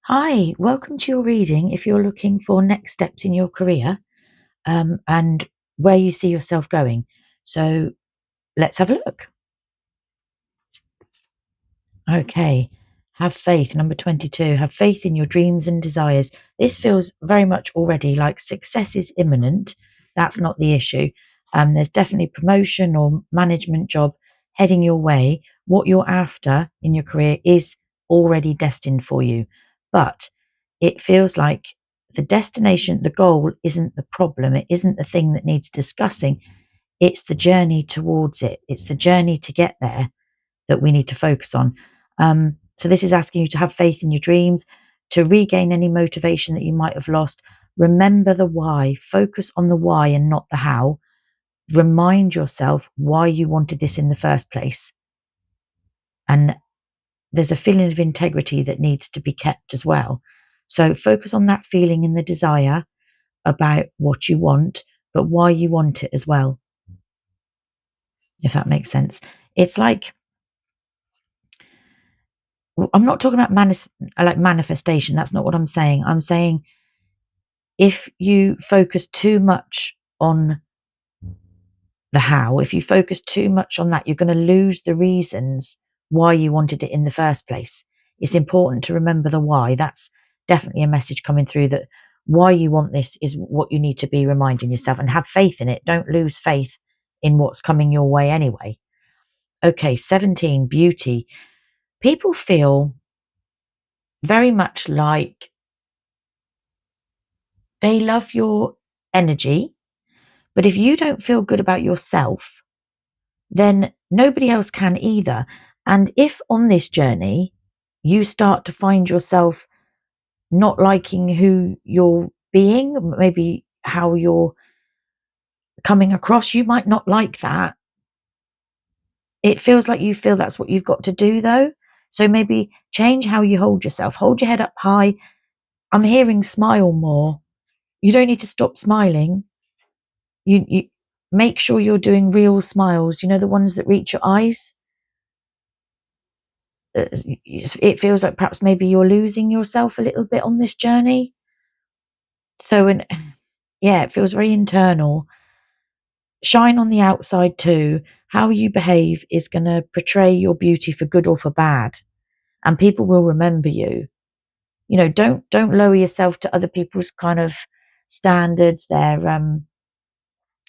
Hi, welcome to your reading if you're looking for next steps in your career and where you see yourself going. So let's have a look. Okay, have faith. Number 22, have faith in your dreams and desires. This feels very much already like success is imminent. That's not the issue. There's definitely promotion or management job heading your way. What you're after in your career is already destined for you. But it feels like the destination, the goal isn't the problem. It isn't the thing that needs discussing. It's the journey towards it. It's the journey to get there that we need to focus on. So this is asking you to have faith in your dreams, to regain any motivation that you might have lost. Remember the why. Focus on the why and not the how. Remind yourself why you wanted this in the first place. And there's a feeling of integrity that needs to be kept as well. So focus on that feeling and the desire about what you want, but why you want it as well, if that makes sense. It's like, I'm not talking about manifestation. That's not what I'm saying. I'm saying if you focus too much on the how, if you focus too much on that, you're going to lose the reasons why you wanted it in the first place. It's important to remember the why. That's definitely a message coming through, that why you want this is what you need to be reminding yourself, and have faith in it. Don't lose faith in what's coming your way anyway. Okay, 17, beauty. People feel very much like they love your energy, but if you don't feel good about yourself, then nobody else can either. And if on this journey you start to find yourself not liking who you're being, maybe how you're coming across, you might not like that. It feels like you feel that's what you've got to do, though. So maybe change how you hold yourself. Hold your head up high. I'm hearing smile more. You don't need to stop smiling. You make sure you're doing real smiles, the ones that reach your eyes. It feels like perhaps maybe you're losing yourself a little bit on this journey. So, yeah, it feels very internal. Shine on the outside too. How you behave is going to portray your beauty for good or for bad, and people will remember you. Don't lower yourself to other people's kind of standards.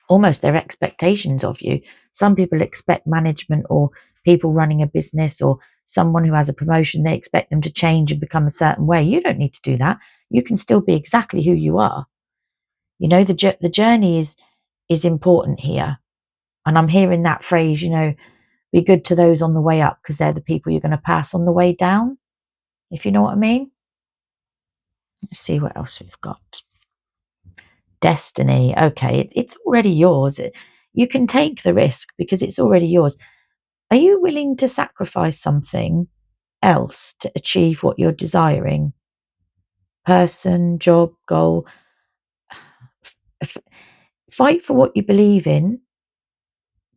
Almost their expectations of you. Some people expect management or people running a business or someone who has a promotion, they expect them to change and become a certain way. You don't need to do that. You can still be exactly who you are. The journey is important here. And I'm hearing that phrase, be good to those on the way up, because they're the people you're going to pass on the way down, if you know what I mean. Let's see what else we've got. Destiny. Okay, it's already yours. You can take the risk because it's already yours. Are you willing to sacrifice something else to achieve what you're desiring? Person, job, goal. Fight for what you believe in,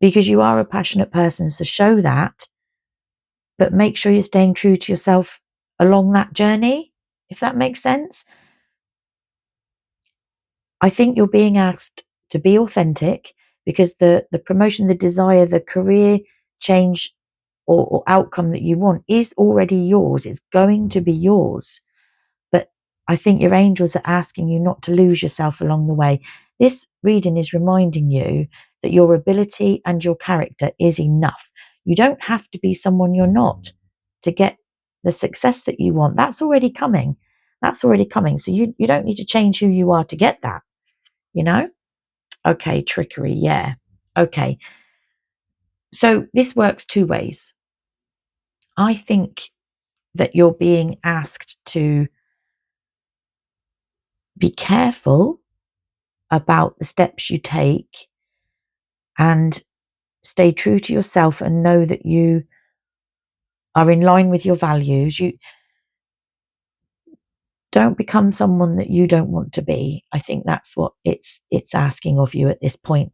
because you are a passionate person, so show that, but make sure you're staying true to yourself along that journey, if that makes sense. I think you're being asked to be authentic, because the promotion, the desire, the career change or outcome that you want is already yours. It's going to be yours. But I think your angels are asking you not to lose yourself along the way. This reading is reminding you that your ability and your character is enough. You don't have to be someone you're not to get the success that you want. That's already coming. That's already coming. So you don't need to change who you are to get that, you know? Okay, trickery. Yeah. Okay. So this works two ways. I think that you're being asked to be careful about the steps you take and stay true to yourself and know that you are in line with your values. You don't become someone that you don't want to be. I think that's what it's asking of you at this point.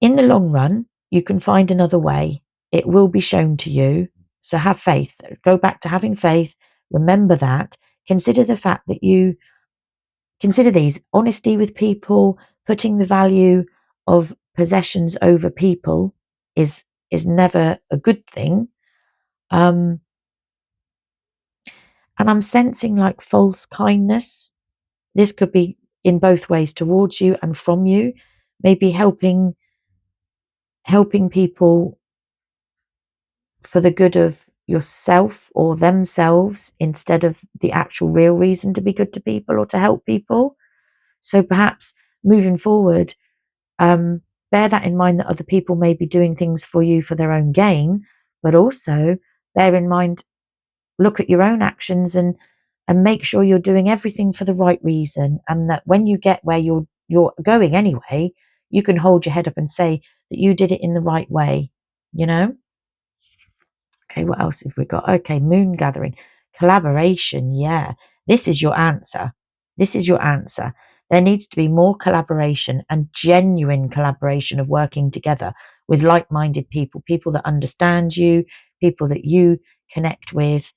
In the long run, you can find another way. It will be shown to you. So have faith. Go back to having faith, remember that. Consider the fact that you consider these: honesty with people, putting the value of possessions over people is never a good thing. Um, and I'm sensing like false kindness. This could be in both ways, towards you and from you, maybe helping people for the good of yourself or themselves instead of the actual real reason to be good to people or to help people. So perhaps moving forward, bear that in mind, that other people may be doing things for you for their own gain, but also bear in mind, look at your own actions and make sure you're doing everything for the right reason, and that when you get where you're going anyway, you can hold your head up and say that you did it in the right way, you know? Okay, what else have we got? Okay, moon gathering, collaboration. Yeah, this is your answer. This is your answer. There needs to be more collaboration and genuine collaboration of working together with like minded people, people that understand you, people that you connect with,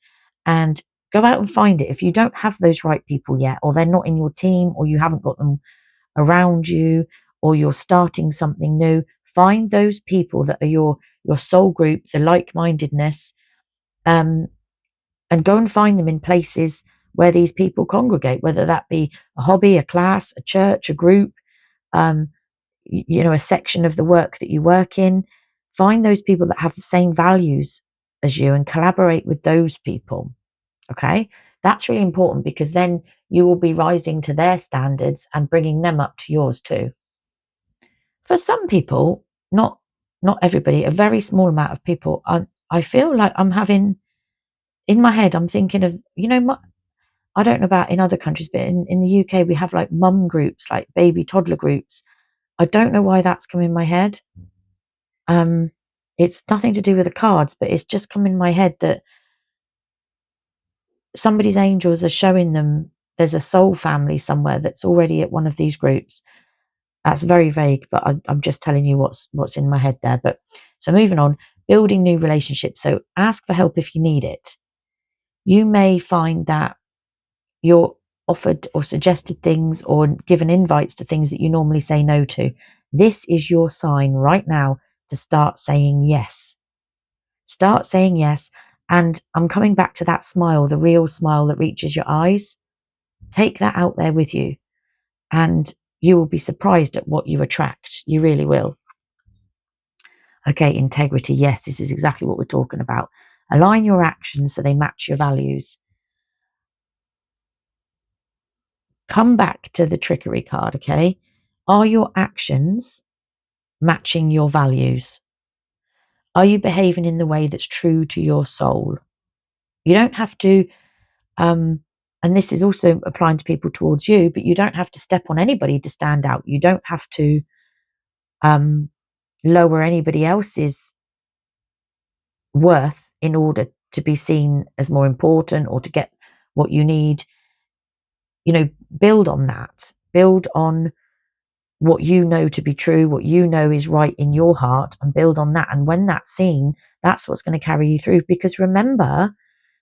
and go out and find it. If you don't have those right people yet, or they're not in your team, or you haven't got them around you, or you're starting something new, find those people that are your soul group, the like mindedness, um, and go and find them in places where these people congregate, whether that be a hobby, a class, a church, a group, um, a section of the work that you work in. Find those people that have the same values as you and collaborate with those people. Okay, that's really important, because then you will be rising to their standards and bringing them up to yours too. For some people, not everybody, a very small amount of people, I feel like I'm having, in my head, I'm thinking of, I don't know about in other countries, but in the UK, we have like mum groups, like baby toddler groups. I don't know why that's come in my head. Um, it's nothing to do with the cards, but it's just come in my head that somebody's angels are showing them there's a soul family somewhere that's already at one of these groups. That's very vague, but I'm just telling you what's in my head there. But so moving on, building new relationships. So ask for help if you need it. You may find that you're offered or suggested things or given invites to things that you normally say no to. This is your sign right now to start saying yes. Start saying yes. And I'm coming back to that smile, the real smile that reaches your eyes. Take that out there with you, and you will be surprised at what you attract. You really will. Okay, integrity. Yes, this is exactly what we're talking about. Align your actions so they match your values. Come back to the trickery card, okay? Are your actions matching your values? Are you behaving in the way that's true to your soul? You don't have to, and this is also applying to people towards you, but you don't have to step on anybody to stand out. You don't have to um, lower anybody else's worth in order to be seen as more important or to get what you need. Build on that. Build on what you know to be true, what you know is right in your heart, and build on that. And when that's seen, that's what's going to carry you through. Because remember,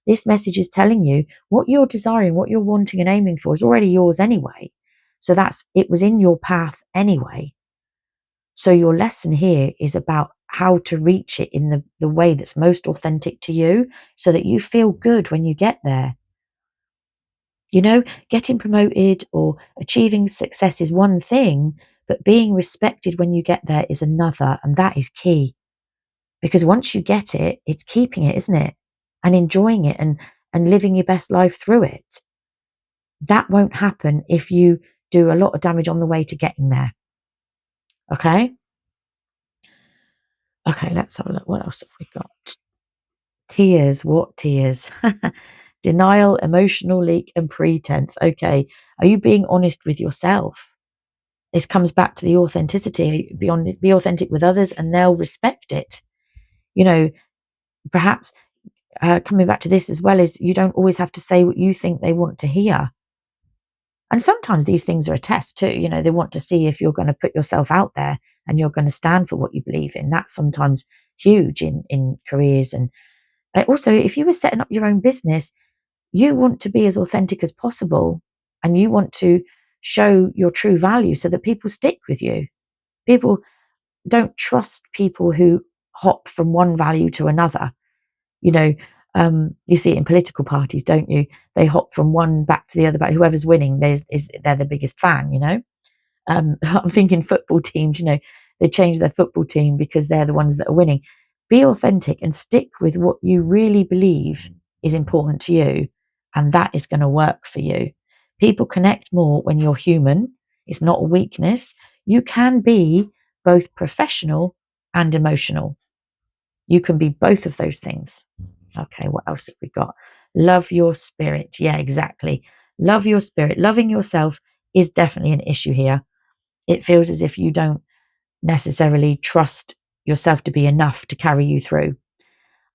this message is telling you what you're desiring, what you're wanting and aiming for is already yours anyway. So it was in your path anyway. So your lesson here is about how to reach it in the way that's most authentic to you, so that you feel good when you get there. Getting promoted or achieving success is one thing, but being respected when you get there is another. And that is key, because once you get it, it's keeping it, isn't it? And enjoying it and living your best life through it. That won't happen if you do a lot of damage on the way to getting there. Okay? Okay, let's have a look. What else have we got? Tears. What tears? Denial, emotional leak, and pretense. Okay. Are you being honest with yourself? This comes back to the authenticity. Be authentic with others and they'll respect it. Perhaps coming back to this as well, is you don't always have to say what you think they want to hear. And sometimes these things are a test too. They want to see if you're going to put yourself out there and you're going to stand for what you believe in. That's sometimes huge in careers. And also, if you were setting up your own business, you want to be as authentic as possible, and you want to show your true value so that people stick with you. People don't trust people who hop from one value to another. You know, you see it in political parties, don't you? They hop from one back to the other, but whoever's winning, they're the biggest fan. I'm thinking football teams. They change their football team because they're the ones that are winning. Be authentic and stick with what you really believe is important to you, and that is going to work for you. People connect more when you're human. It's not a weakness. You can be both professional and emotional. You can be both of those things. Okay, what else have we got? Love your spirit. Yeah, exactly. Love your spirit. Loving yourself is definitely an issue here. It feels as if you don't necessarily trust yourself to be enough to carry you through.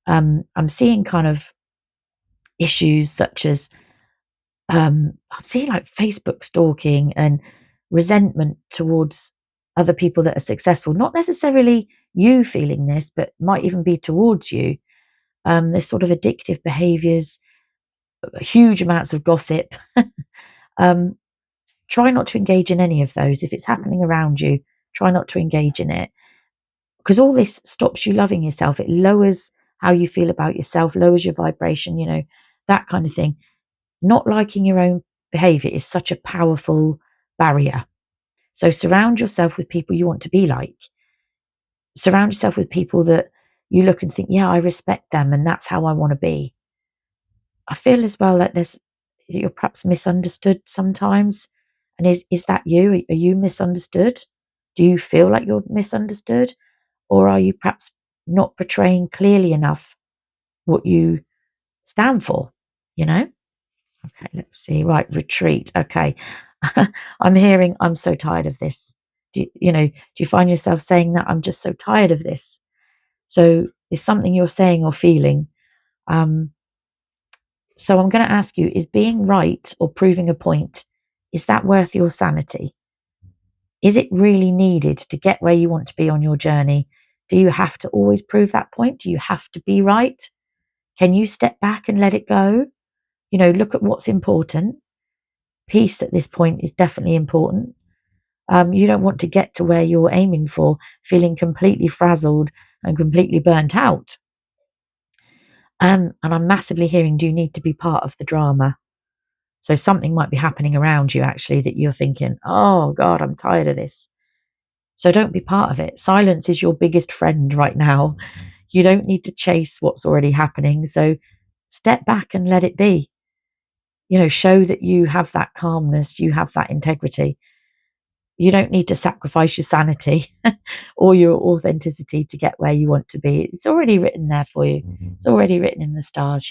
I'm seeing kind of issues such as I'm seeing like Facebook stalking and resentment towards other people that are successful. Not necessarily you feeling this, but might even be towards you. There's sort of addictive behaviors, huge amounts of gossip. um, Try not to engage in any of those. If it's happening around you, try not to engage in it, because all this stops you loving yourself. It lowers how you feel about yourself, lowers your vibration, that kind of thing. Not liking your own behavior is such a powerful barrier. So surround yourself with people you want to be like. Surround yourself with people that you look and think, yeah, I respect them and that's how I want to be. I feel as well that you're perhaps misunderstood sometimes. And is that you? Are you misunderstood? Do you feel like you're misunderstood? Or are you perhaps not portraying clearly enough what you stand for? You know? Okay, let's see. Right, retreat. Okay. I'm hearing, I'm so tired of this. Do you find yourself saying that? I'm just so tired of this. So is something you're saying or feeling. Um, so I'm going to ask you, is being right or proving a point, is that worth your sanity? Is it really needed to get where you want to be on your journey? Do you have to always prove that point? Do you have to be right? Can you step back and let it go? Look at what's important. Peace at this point is definitely important. You don't want to get to where you're aiming for feeling completely frazzled and completely burnt out. And I'm massively hearing, do you need to be part of the drama? So something might be happening around you actually that you're thinking, oh God, I'm tired of this. So don't be part of it. Silence is your biggest friend right now. You don't need to chase what's already happening. So step back and let it be. Show that you have that calmness, you have that integrity. You don't need to sacrifice your sanity or your authenticity to get where you want to be. It's already written there for you. It's already written in the stars.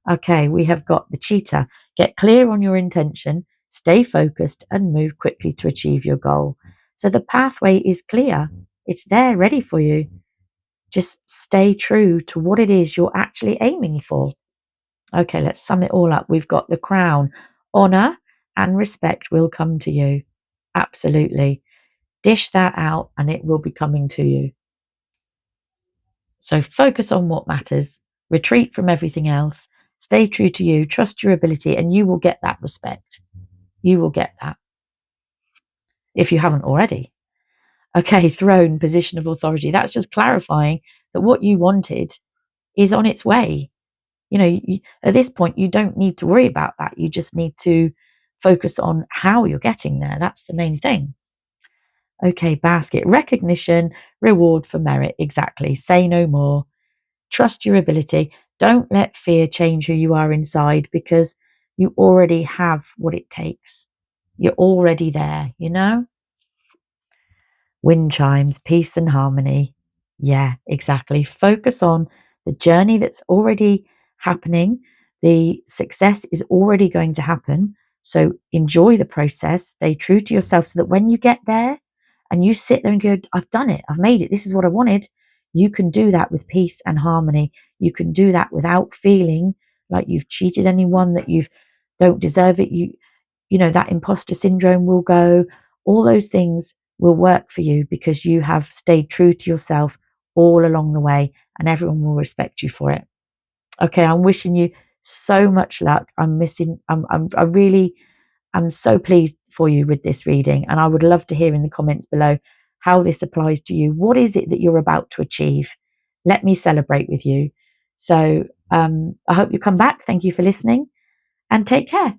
Okay, we have got the cheetah. Get clear on your intention, stay focused, and move quickly to achieve your goal. So the pathway is clear. It's there ready for you. Just stay true to what it is you're actually aiming for. Okay, let's sum it all up. We've got the crown. Honor and respect will come to you. Absolutely. Dish that out and it will be coming to you. So focus on what matters, retreat from everything else, stay true to you, trust your ability, and you will get that respect. You will get that if you haven't already. Okay, throne, position of authority. That's just clarifying that what you wanted is on its way. At this point, you don't need to worry about that. You just need to focus on how you're getting there. That's the main thing. Okay, basket, recognition, reward for merit. Exactly. Say no more. Trust your ability. Don't let fear change who you are inside, because you already have what it takes. You're already there. Wind chimes, peace and harmony. Yeah, exactly. Focus on the journey that's already happening. The success is already going to happen. So enjoy the process. Stay true to yourself so that when you get there and you sit there and go, I've done it, I've made it, this is what I wanted, you can do that with peace and harmony. You can do that without feeling like you've cheated anyone, that you don't deserve it. That imposter syndrome will go. All those things will work for you because you have stayed true to yourself all along the way, and everyone will respect you for it. Okay, I'm wishing you so much luck. I really am so pleased for you with this reading, and I would love to hear in the comments below how this applies to you. What is it that you're about to achieve? Let me celebrate with you. So I hope you come back. Thank you for listening, and take care.